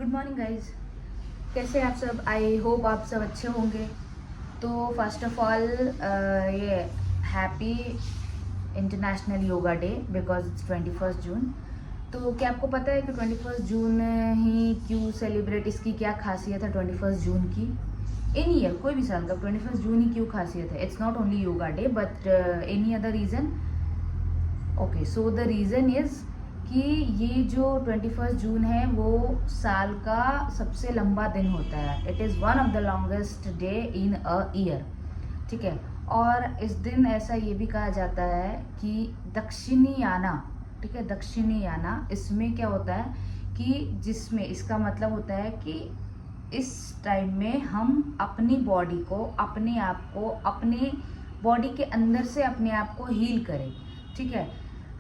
Good morning guys. कैसे हैं आप सब? आई होप आप सब अच्छे होंगे। तो फर्स्ट ऑफ ऑल ये happy international yoga day because it's 21 जून। तो क्या आपको पता है कि 21 जून ही क्यों सेलिब्रेट, इसकी क्या खासियत है 21 जून की? इन ईयर कोई भी साल का 21 जून ही क्यों खासियत है? It's not only yoga day but any other reason. Okay, so the reason is कि ये जो 21 जून है वो साल का सबसे लंबा दिन होता है। It is one of the longest day in a year. ठीक है। और इस दिन ऐसा ये भी कहा जाता है कि दक्षिणीयाना, ठीक है, दक्षिणीयाना, इसमें क्या होता है कि जिसमें इसका मतलब होता है कि इस टाइम में हम अपनी बॉडी को, अपने आप को, अपने बॉडी के अंदर से अपने आप को हील करें। ठीक है।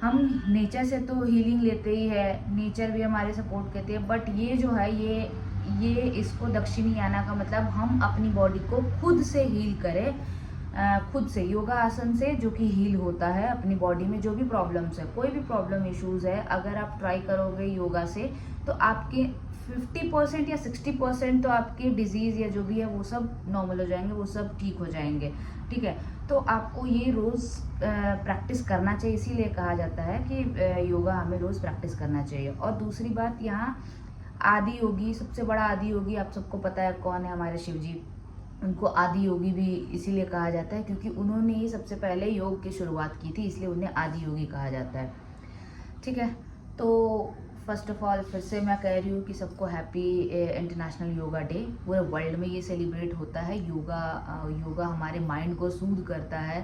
हम नेचर से तो हीलिंग लेते ही है, नेचर भी हमारे सपोर्ट करती है, बट ये जो है ये इसको दक्षिणीयाना का मतलब हम अपनी बॉडी को खुद से हील करें, खुद से योगा आसन से, जो कि हील होता है अपनी बॉडी में जो भी प्रॉब्लम्स है, कोई भी प्रॉब्लम इश्यूज है, अगर आप ट्राई करोगे योगा से तो आपके 50% या 60% तो आपके डिजीज़ या जो भी है वो सब नॉर्मल हो जाएंगे, वो सब ठीक हो जाएंगे। ठीक है। तो आपको ये रोज़ प्रैक्टिस करना चाहिए, इसीलिए कहा जाता है कि योगा हमें रोज़ प्रैक्टिस करना चाहिए। और दूसरी बात, यहाँ आदि योगी, सबसे बड़ा आदि योगी आप सबको पता है कौन है? हमारे शिव जी। उनको आदि योगी भी इसीलिए कहा जाता है क्योंकि उन्होंने ही सबसे पहले योग की शुरुआत की थी, इसलिए उन्हें आदि योगी कहा जाता है। ठीक है। तो फर्स्ट ऑफ ऑल फिर से मैं कह रही हूँ कि सबको हैप्पी इंटरनेशनल योगा डे। पूरे वर्ल्ड में ये सेलिब्रेट होता है। योगा हमारे माइंड को सूद करता है,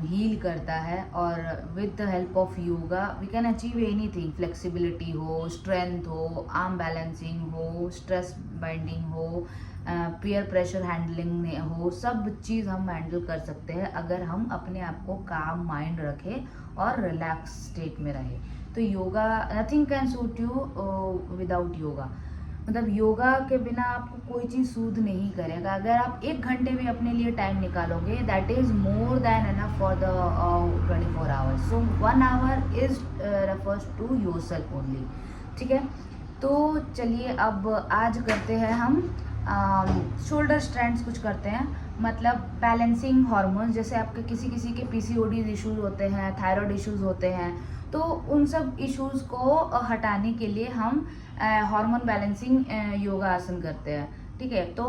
हील करता है, और with the help of yoga we can achieve anything. Flexibility हो, स्ट्रेंथ हो, आर्म बैलेंसिंग हो, स्ट्रेस बाइंडिंग हो, पीयर प्रेशर हैंडलिंग हो, सब चीज़ हम हैंडल कर सकते हैं अगर हम अपने आप को काम माइंड रखें और रिलैक्स स्टेट में रहें। तो yoga, nothing can suit you without yoga. मतलब योगा के बिना आपको कोई चीज़ सूद नहीं करेगा। अगर आप 1 घंटे भी अपने लिए टाइम निकालोगे, that is more than enough for the 24 hours. So 1 hour is refers to your self only. ठीक है। तो चलिए अब आज करते हैं हम शोल्डर स्ट्रेंथ्स कुछ करते हैं, मतलब बैलेंसिंग हार्मोन्स। जैसे आपके किसी किसी के पीसीओडी इश्यूज होते हैं, थायराइड इश्यूज होते हैं, तो उन सब इश्यूज को हटाने के लिए हम हार्मोन बैलेंसिंग योगा आसन करते हैं। ठीक है। तो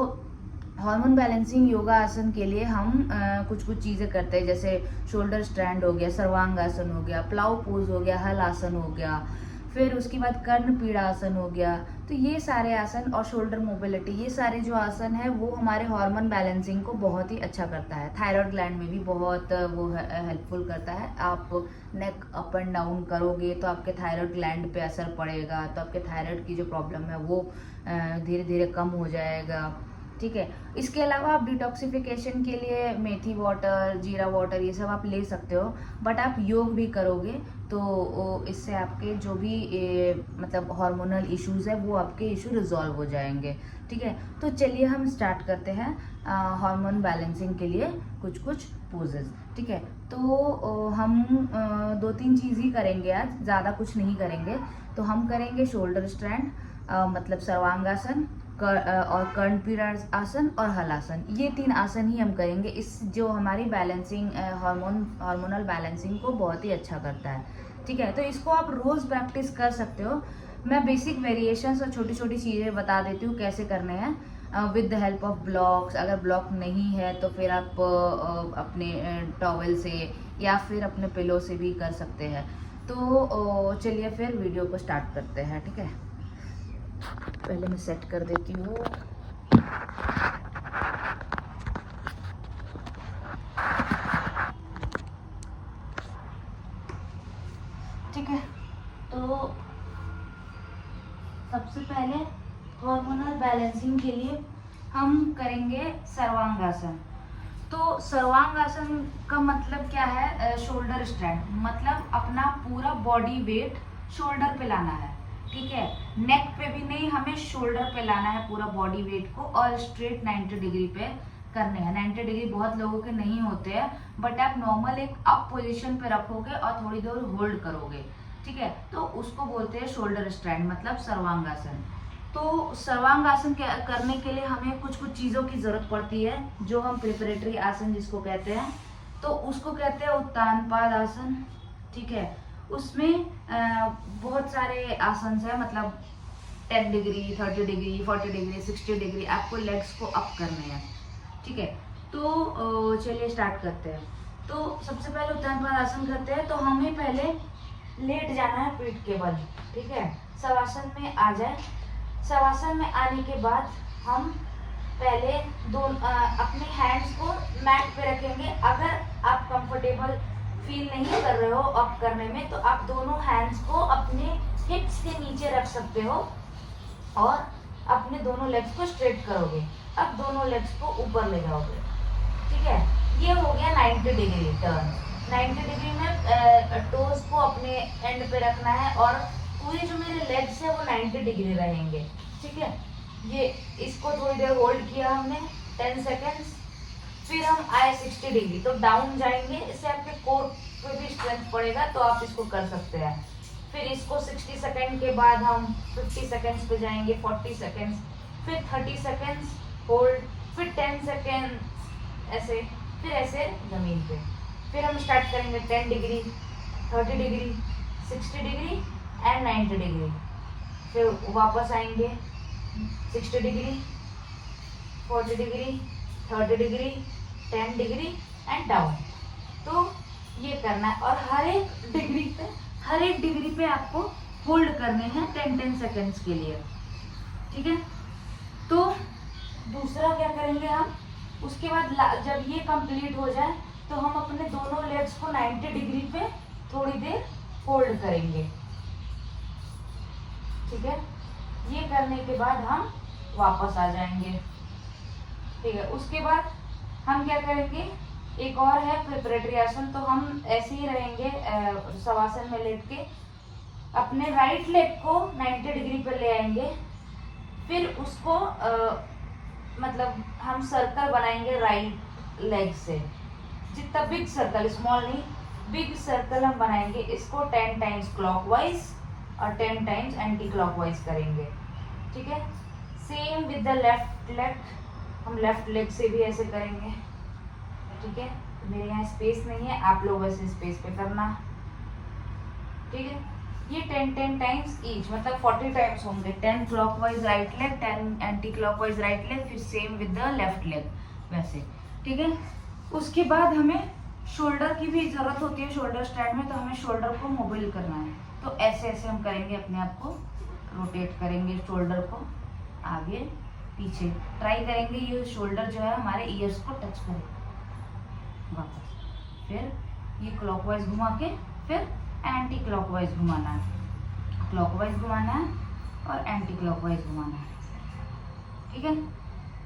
हार्मोन बैलेंसिंग योगा आसन के लिए हम कुछ कुछ चीज़ें करते हैं, जैसे शोल्डर स्ट्रैंड हो गया, सर्वांग आसन हो गया, प्लाव पोज हो गया, हल आसन हो गया, फिर उसके बाद कर्ण पीड़ा आसन हो गया। तो ये सारे आसन और शोल्डर मोबिलिटी, ये सारे जो आसन है वो हमारे हार्मोन बैलेंसिंग को बहुत ही अच्छा करता है। थायराइड ग्लैंड में भी बहुत वो हेल्पफुल करता है। आप नेक अप एंड डाउन करोगे तो आपके थायराइड ग्लैंड पे असर पड़ेगा, तो आपके थायराइड की जो प्रॉब्लम है वो धीरे धीरे कम हो जाएगा। ठीक है। इसके अलावा आप डिटॉक्सिफिकेशन के लिए मेथी वाटर, जीरा वाटर, ये सब आप ले सकते हो, बट आप योग भी करोगे तो इससे आपके जो भी मतलब हार्मोनल इश्यूज है वो आपके इशू रिजॉल्व हो जाएंगे। ठीक है। तो चलिए हम स्टार्ट करते हैं हार्मोन बैलेंसिंग के लिए कुछ कुछ पोजेज। ठीक है। तो हम 2-3 चीज़ ही करेंगे आज, ज़्यादा कुछ नहीं करेंगे। तो हम करेंगे शोल्डर स्ट्रैंड, मतलब सर्वांगासन, और कर्ण पीड़ा आसन और हलासन। ये 3 आसन ही हम करेंगे। इस जो हमारी बैलेंसिंग हार्मोनल बैलेंसिंग को बहुत ही अच्छा करता है। ठीक है। तो इसको आप रोज़ प्रैक्टिस कर सकते हो। मैं बेसिक वेरिएशंस और छोटी छोटी चीज़ें बता देती हूँ कैसे करने हैं with the help of blocks. अगर ब्लॉक नहीं है तो फिर आप अपने टॉवल से या फिर अपने पिलो से भी कर सकते हैं। तो चलिए फिर वीडियो को स्टार्ट करते हैं। ठीक है। पहले मैं सेट कर देती हूँ। ठीक है। तो सबसे पहले हार्मोनल बैलेंसिंग के लिए हम करेंगे सर्वांगासन। तो सर्वांगासन का मतलब क्या है? शोल्डर स्ट्रैंड, मतलब अपना पूरा बॉडी वेट शोल्डर पे लाना है। ठीक है। नेक पे भी नहीं, हमें शोल्डर पे लाना है पूरा बॉडी वेट को, और स्ट्रेट 90 डिग्री पे करने हैं। 90 डिग्री बहुत लोगों के नहीं होते हैं, बट आप नॉर्मल एक अप पोजीशन पे रखोगे और थोड़ी देर होल्ड करोगे। ठीक है। तो उसको बोलते हैं शोल्डर स्ट्रैंड, मतलब सर्वांगासन। तो सर्वांग आसन करने के लिए हमें कुछ कुछ चीज़ों की ज़रूरत पड़ती है, जो हम प्रिपरेटरी आसन जिसको कहते हैं, तो उसको कहते हैं उत्तान पाद आसन। ठीक है, उसमें बहुत सारे आसन है, मतलब 10 डिग्री, 30 डिग्री, 40 डिग्री, 60 डिग्री आपको लेग्स को अप करने हैं। ठीक है, तो चलिए स्टार्ट करते हैं। तो सबसे पहले उत्तान पाद आसन करते हैं, तो हमें पहले लेट जाना है पीठ के बल। ठीक है, शवासन में आ जाए। शवासन में आने के बाद हम पहले अपने हैंड्स को मैट पे रखेंगे। अगर आप कंफर्टेबल फील नहीं कर रहे हो अप करने में, तो आप दोनों हैंड्स को अपने हिप्स के नीचे रख सकते हो और अपने दोनों लेग्स को स्ट्रेट करोगे। अब दोनों लेग्स को ऊपर ले जाओगे। ठीक है, ये हो गया 90 डिग्री टर्न। 90 डिग्री में टोज को अपने एंड पे रखना है और पूरे जो मेरे लेग्स है वो 90 डिग्री रहेंगे। ठीक है, ये इसको थोड़ी देर होल्ड किया हमने 10 सेकेंड्स। फिर हम आए 60 डिग्री, तो डाउन जाएंगे। इससे आपके कोर पे भी स्ट्रेंथ पड़ेगा, तो आप इसको कर सकते हैं। फिर इसको 60 सेकेंड के बाद हम 50 सेकेंड्स पे जाएंगे, 40 सेकेंड्स, फिर 30 सेकेंड्स होल्ड, फिर 10 सेकेंड ऐसे, फिर ऐसे जमीन पे। फिर हम स्टार्ट करेंगे 10 degree, 30 degree, 60 degree and 90 degree. फिर वापस आएंगे 60 degree, 40 degree, 30 degree, 10 degree and down. तो ये करना है और हर एक डिग्री पे आपको होल्ड करने हैं 10 सेकेंड्स के लिए। ठीक है, तो दूसरा क्या करेंगे हम, उसके बाद जब ये कंप्लीट हो जाए तो हम अपने दोनों लेग्स को 90 डिग्री पे थोड़ी देर होल्ड करेंगे। ठीक है, ये करने के बाद हम वापस आ जाएंगे। ठीक है, उसके बाद हम क्या करेंगे, एक और है प्रिपरेटरी आसन। तो हम ऐसे ही रहेंगे शवासन में लेट के, अपने राइट लेग को 90 डिग्री पर ले आएंगे। फिर उसको मतलब हम सर्कल बनाएंगे राइट लेग से, जितना बिग सर्कल, स्मॉल नहीं, बिग सर्कल हम बनाएंगे। इसको 10 टाइम्स क्लॉकवाइज और 10 टाइम्स एंटी क्लॉकवाइज करेंगे। ठीक है, same with the left leg, हम लेफ्ट लेग से भी ऐसे करेंगे। ठीक है, मेरे यहाँ स्पेस नहीं है, आप लोग ऐसे स्पेस पे करना। ठीक है, ये 10 टाइम्स ईच, मतलब 40 टाइम्स होंगे। 10 clockwise right leg, 10 anti clockwise right leg, फिर same with the left leg वैसे। ठीक है, उसके बाद हमें शोल्डर की भी जरूरत होती है शोल्डर स्टैंड में, तो हमें शोल्डर को मोबाइल करना है। तो ऐसे ऐसे हम करेंगे, अपने आप को रोटेट करेंगे, शोल्डर को आगे पीछे ट्राई करेंगे, ये शोल्डर जो है हमारे ईयर्स को टच करे वापस। फिर ये क्लॉकवाइज घुमा के फिर एंटी क्लॉकवाइज घुमाना है, क्लॉकवाइज घुमाना है और एंटी क्लॉकवाइज घुमाना है। ठीक है,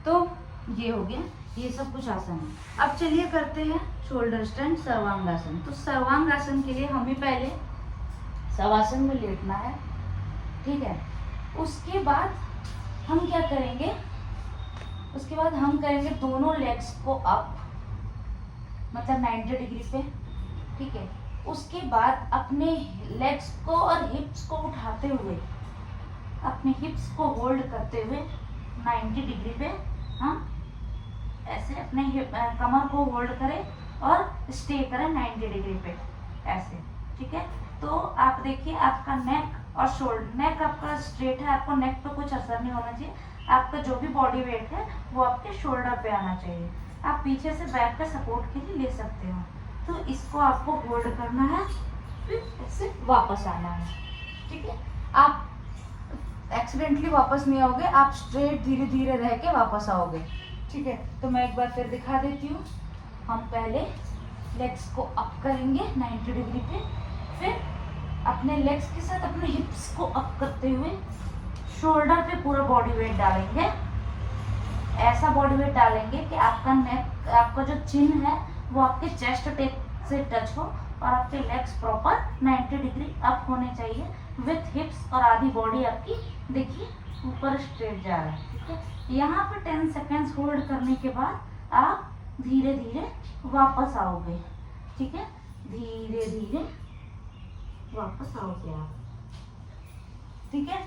तो ये हो गया, ये सब कुछ आसन है। अब चलिए करते हैं शोल्डर स्टैंड सर्वांगासन। तो सर्वांगासन के लिए हमें पहले शवासन में लेटना है। ठीक है, उसके बाद हम क्या करेंगे, उसके बाद हम करेंगे दोनों लेग्स को अप, मतलब 90 डिग्री पे। ठीक है, उसके बाद अपने लेग्स को और हिप्स को उठाते हुए, अपने हिप्स को होल्ड करते हुए 90 डिग्री पे हम ऐसे अपने कमर को होल्ड करें और स्टे करें 90 डिग्री पे ऐसे। ठीक है, तो आप देखिए आपका नेक और शोल्डर, नेक आपका स्ट्रेट है, आपको नेक पे कुछ असर नहीं होना चाहिए। आपका जो भी बॉडी वेट है वो आपके शोल्डर पे आना चाहिए। आप पीछे से बैक पे सपोर्ट के लिए ले सकते हो। तो इसको आपको होल्ड करना है, फिर ऐसे वापस आना है। ठीक है, आप एक्सीडेंटली वापस नहीं आओगे, आप स्ट्रेट धीरे धीरे रह के वापस आओगे। ठीक है, तो मैं एक बार फिर दिखा देती हूँ। हम पहले लेग्स को अप करेंगे 90 डिग्री पे, फिर अपने लेग्स के साथ अपने हिप्स को अप करते हुए शोल्डर पे पूरा बॉडी वेट डालेंगे। ऐसा बॉडी वेट डालेंगे कि आपका नेक, आपका जो चिन है वो आपके चेस्ट टेप से टच हो और आपके लेग्स प्रॉपर 90 डिग्री अप होने चाहिए विथ हिप्स, और आधी बॉडी आपकी देखिए ऊपर स्ट्रेट जा रहा है। ठीक है, यहाँ पे 10 सेकेंड्स होल्ड करने के बाद आप धीरे धीरे वापस आओगे। ठीक है, धीरे धीरे वापस आओगे आप। ठीक है,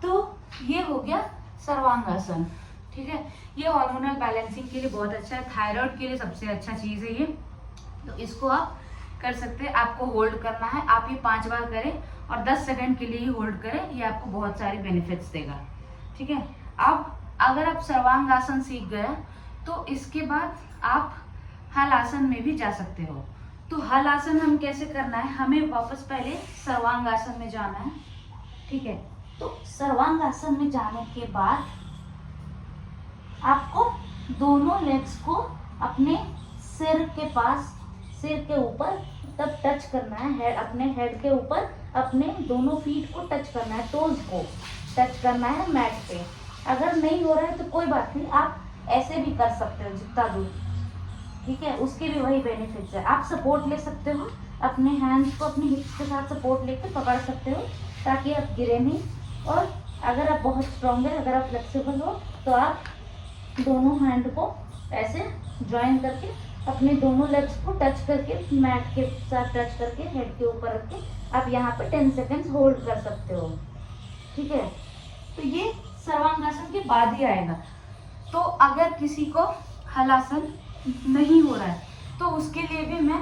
तो ये हो गया सर्वांगासन। ठीक है, ये हार्मोनल बैलेंसिंग के लिए बहुत अच्छा है, थायराइड के लिए सबसे अच्छा चीज़ है ये। तो इसको आप कर सकते हैं। आपको होल्ड करना है, आप ये 5 बार करें और 10 सेकंड के लिए ही होल्ड करें, ये आपको बहुत सारे बेनिफिट्स देगा। ठीक है, अब अगर आप सर्वांगासन सीख गए तो इसके बाद आप हलासन में भी जा सकते हो। तो हलासन हम कैसे करना है, हमें वापस पहले सर्वांगासन में जाना है। ठीक है, तो सर्वांगासन में जाने के बाद आपको दोनों लेग्स को अपने सिर के पास, सिर के ऊपर तब टच करना है, हेड, अपने हेड के ऊपर अपने दोनों फीट को टच करना है, टोज को टच करना है मैट पे। अगर नहीं हो रहा है तो कोई बात नहीं, आप ऐसे भी कर सकते हो जितना दूर। ठीक है, उसके भी वही बेनिफिट्स है। आप सपोर्ट ले सकते हो, अपने हैंड्स को अपने हिप्स के साथ सपोर्ट लेके पकड़ सकते हो ताकि आप गिरे नहीं। और अगर आप बहुत स्ट्रॉन्ग है, अगर आप फ्लेक्सिबल हो तो आप दोनों हैंड को ऐसे ज्वाइन करके अपने दोनों लेग्स को टच करके मैट के साथ टच करके हेड के ऊपर रख के आप यहाँ पे 10 सेकेंड्स होल्ड कर सकते हो। ठीक है, तो ये सर्वांगासन के बाद ही आएगा। तो अगर किसी को हलासन नहीं हो रहा है तो उसके लिए भी मैं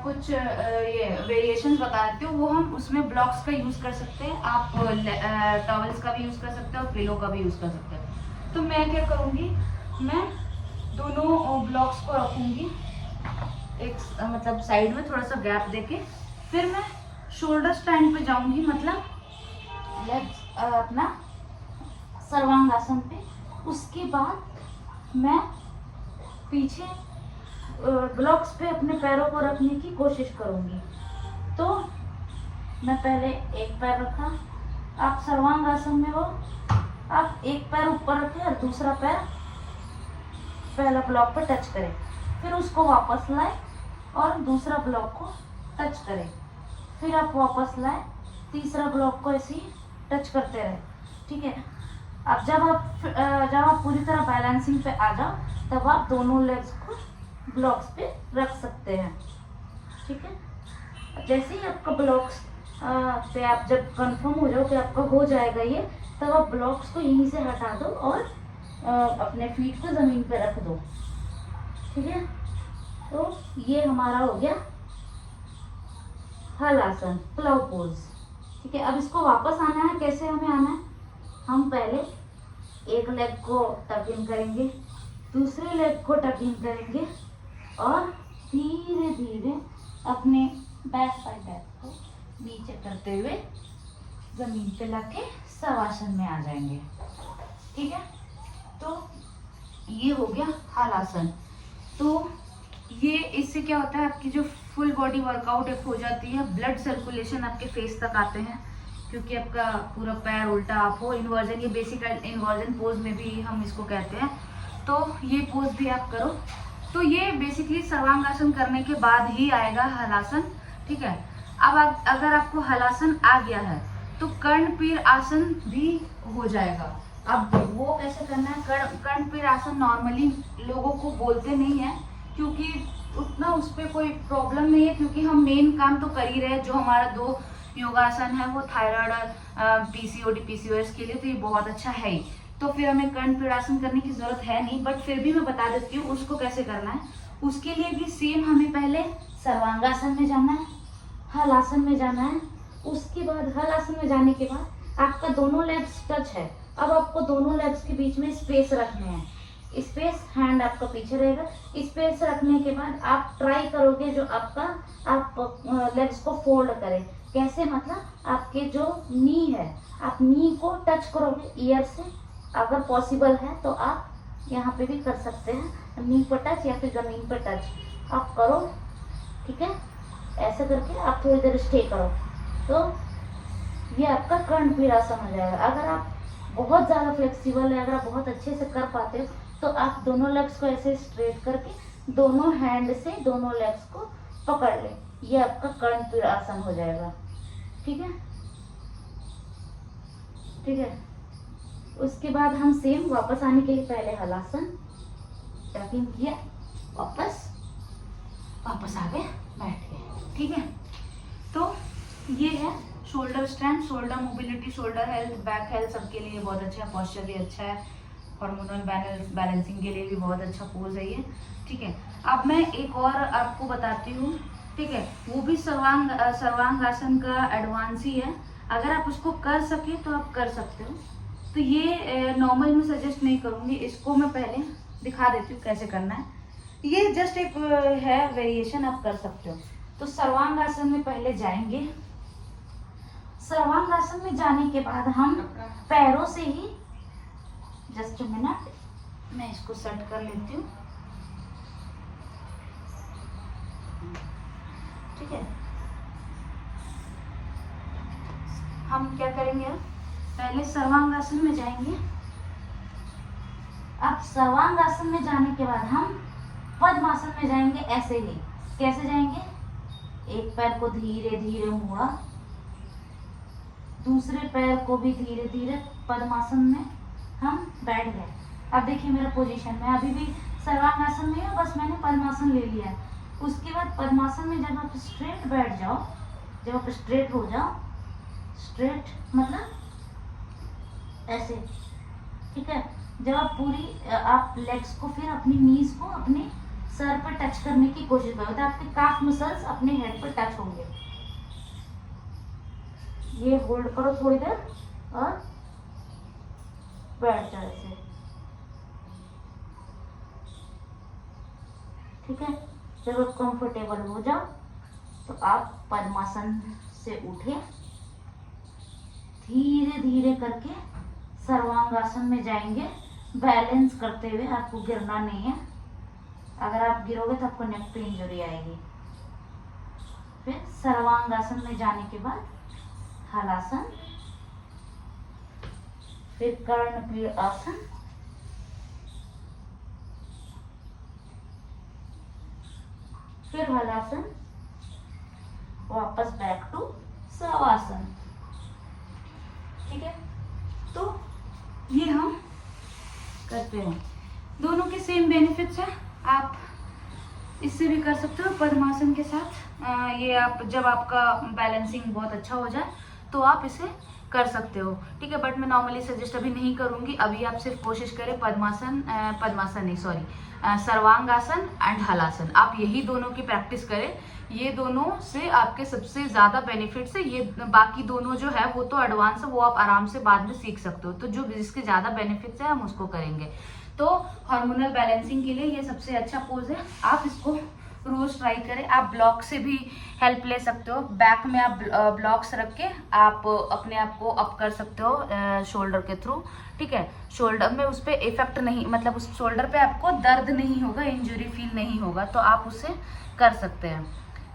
कुछ ये वेरिएशंस बता देती हूँ। वो हम उसमें ब्लॉक्स का यूज़ कर सकते हैं, आप टॉवल्स का भी यूज़ कर सकते हो, पिलो का भी यूज़ कर सकते हो। तो मैं क्या करूँगी, मैं दोनों ब्लॉक्स को रखूँगी एक मतलब साइड में थोड़ा सा गैप देके, फिर मैं शोल्डर स्टैंड पे जाऊँगी, मतलब लेग्स अपना सर्वांगासन पे। उसके बाद मैं पीछे ब्लॉक्स पे अपने पैरों को रखने की कोशिश करूँगी। तो मैं पहले एक पैर रखा, आप सर्वांगासन में हो, आप एक पैर ऊपर रखें और दूसरा पैर पहला ब्लॉक पे टच करें, फिर उसको वापस लाए और दूसरा ब्लॉक को टच करें, फिर आप वापस लाए, तीसरा ब्लॉक को ऐसे ही टच करते रहे। ठीक है, अब जब आप पूरी तरह बैलेंसिंग पे आ जाओ तब आप दोनों लेग्स को ब्लॉक्स पे रख सकते हैं। ठीक है, जैसे ही आपका ब्लॉक्स पे आप जब कंफर्म हो जाओ कि आपका हो जाएगा ये, तब आप ब्लॉक्स को यहीं से हटा दो और अपने फीट को ज़मीन पे रख दो। ठीक है, तो ये हमारा हो गया हलासन, प्लव पोज। ठीक है, अब इसको वापस आना है। कैसे हमें आना है, हम पहले एक लेग को टक इन करेंगे, दूसरे लेग को टक इन करेंगे और धीरे धीरे अपने बैक साइड को नीचे करते हुए जमीन पे लाके शवासन में आ जाएंगे। ठीक है, तो ये हो गया हलासन। तो ये इससे क्या होता है, आपकी जो फुल बॉडी वर्कआउट एक हो जाती है, ब्लड सर्कुलेशन आपके फेस तक आते हैं, क्योंकि आपका पूरा पैर उल्टा आप हो। इन्वर्जन, ये बेसिक इन्वर्जन पोज में भी हम इसको कहते हैं। तो ये पोज भी आप करो। तो ये बेसिकली सर्वांगासन करने के बाद ही आएगा हलासन। ठीक है, अब अगर आपको हलासन आ गया है तो कर्णपीर आसन भी हो जाएगा। अब वो कैसे करना है, कर्णपीर आसन नॉर्मली लोगों को बोलते नहीं है क्योंकि उतना उस पर कोई प्रॉब्लम नहीं है, क्योंकि हम मेन काम तो कर ही रहे हैं। जो हमारा 2 योगासन है वो थायराइड और पीसीओडी पीसीओएस के लिए, तो ये बहुत अच्छा है ही। तो फिर हमें कर्णपीरासन करने की जरूरत है नहीं, बट फिर भी मैं बता देती हूँ उसको कैसे करना है। उसके लिए भी सेम हमें पहले सर्वांगासन में जाना है, हलासन में जाना है। उसके बाद हलासन में जाने के बाद आपका दोनों लेग्स टच है। अब आपको दोनों लेग्स के बीच में स्पेस रखने हैं, स्पेस, हैंड आपका पीछे रहेगा। स्पेस रखने के बाद आप ट्राई करोगे जो आपका, आप लेग्स को फोल्ड करें। कैसे, मतलब आपके जो नी है, आप नी को टच करोगे ईयर से, अगर पॉसिबल है तो आप यहाँ पे भी कर सकते हैं, नी पर टच या फिर ज़मीन पर टच आप करो। ठीक है, ऐसे करके आप थोड़ी देर स्टे करो, तो ये आपका कर्णपीरासन हो जाएगा। अगर आप बहुत ज़्यादा फ्लेक्सिबल है, अगर आप बहुत अच्छे से कर पाते हो तो आप दोनों लेग्स को ऐसे स्ट्रेट करके दोनों हैंड से दोनों लेग्स को पकड़ लें, ये आपका कर्णपीरासन हो जाएगा। ठीक है, ठीक है। उसके बाद हम सेम वापस आने के लिए पहले हलासन, टकिंग किया, वापस आ गए, बैठ गए। ठीक है, तो ये है shoulder strength, shoulder mobility, shoulder health, back health सबके लिए बहुत अच्छा है। पॉस्चर भी अच्छा है, हार्मोनल बैलेंसिंग के लिए भी बहुत अच्छा पोज है ये, ठीक है। अब मैं एक और आपको बताती हूँ, ठीक है, वो भी सर्वांगासन का एडवांस ही है। अगर आप उसको कर सके तो आप कर सकते हो। तो ये नॉर्मल में सजेस्ट नहीं करूँगी, इसको मैं पहले दिखा देती हूँ कैसे करना है। ये जस्ट एक है वेरिएशन, आप कर सकते हो। तो सर्वांगासन में पहले जाएंगे। सर्वांगासन में जाने के बाद हम पैरों से ही, जस्ट मिनट, मैं इसको सेट कर लेती हूँ, ठीक है। हम क्या करेंगे, पहले सर्वांगासन में जाएंगे। अब सर्वांगासन में जाने के बाद हम पद्मासन में जाएंगे। ऐसे ही, कैसे जाएंगे, एक पैर को धीरे धीरे मोड़ा, दूसरे पैर को भी धीरे धीरे पद्मासन में हम बैठ गए। अब देखिए मेरा पोजीशन, मैं अभी भी सर्वांगासन में हूँ, बस मैंने पद्मासन ले लिया है। उसके बाद पद्मासन में जब आप स्ट्रेट बैठ जाओ, जब आप स्ट्रेट हो जाओ, स्ट्रेट मतलब ऐसे, ठीक है। जब आप पूरी आप लेग्स को, फिर अपनी नीज को अपने सर पर टच करने की कोशिश करो, तो आपके काफ मसल्स अपने हेड पर टच होंगे। ये होल्ड करो थोड़ी देर और बैठ जाओ ऐसे, ठीक है। जब आप कंफर्टेबल हो जाओ तो आप पद्मासन से उठे, धीरे धीरे करके सर्वांगासन में जाएंगे, बैलेंस करते हुए। आपको गिरना नहीं है, अगर आप गिरोगे तो आपको नेक पे इंजरी आएगी। फिर सर्वांगासन में जाने के बाद हलासन, फिर कर्णपीड़ आसन, फिर हलासन, वापस बैक टू शवासन, ठीक है। तो ये हम करते हैं, दोनों के सेम बेनिफिट्स हैं। आप इससे भी कर सकते हो पद्मासन के साथ। ये आप जब आपका बैलेंसिंग बहुत अच्छा हो जाए तो आप इसे कर सकते हो, ठीक है। बट मैं नॉर्मली सजेस्ट अभी नहीं करूँगी। अभी आप सिर्फ कोशिश करें पद्मासन नहीं, सॉरी, सर्वांगासन एंड हलासन, आप यही दोनों की प्रैक्टिस करें। ये दोनों से आपके सबसे ज़्यादा बेनिफिट्स है। ये बाकी दोनों जो है वो तो एडवांस है, वो आप आराम से बाद में सीख सकते हो। तो जो जिसके ज़्यादा बेनिफिट्स है हम उसको करेंगे। तो हार्मोनल बैलेंसिंग के लिए ये सबसे अच्छा पोज है, आप इसको रोज ट्राई करें। आप ब्लॉक से भी हेल्प ले सकते हो, बैक में आप ब्लॉक्स रख के आप अपने आप को अप कर सकते हो शोल्डर के थ्रू, ठीक है। शोल्डर में उस पर इफेक्ट नहीं, मतलब उस शोल्डर पे आपको दर्द नहीं होगा, इंजरी फील नहीं होगा, तो आप उसे कर सकते हैं,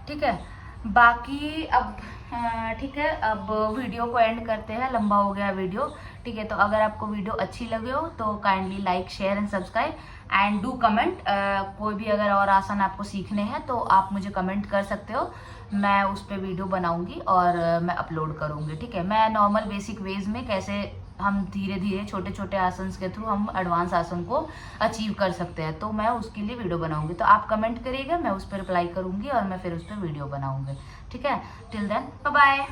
ठीक है। बाकी अब ठीक है, अब वीडियो को एंड करते हैं, लंबा हो गया वीडियो, ठीक है। तो अगर आपको वीडियो अच्छी लगे हो तो kindly like, share and subscribe and do comment. कोई भी अगर और आसन आपको सीखने हैं तो आप मुझे कमेंट कर सकते हो, मैं उस पर वीडियो बनाऊंगी और मैं अपलोड करूंगी, ठीक है। मैं नॉर्मल बेसिक वेज में कैसे हम धीरे धीरे छोटे छोटे आसन के थ्रू हम एडवांस आसन को अचीव कर सकते हैं, तो मैं उसके लिए वीडियो बनाऊंगी। तो आप कमेंट करिएगा, मैं उस पर रिप्लाई करूंगी और मैं फिर उस पर वीडियो बनाऊंगी, ठीक है। Till then bye bye.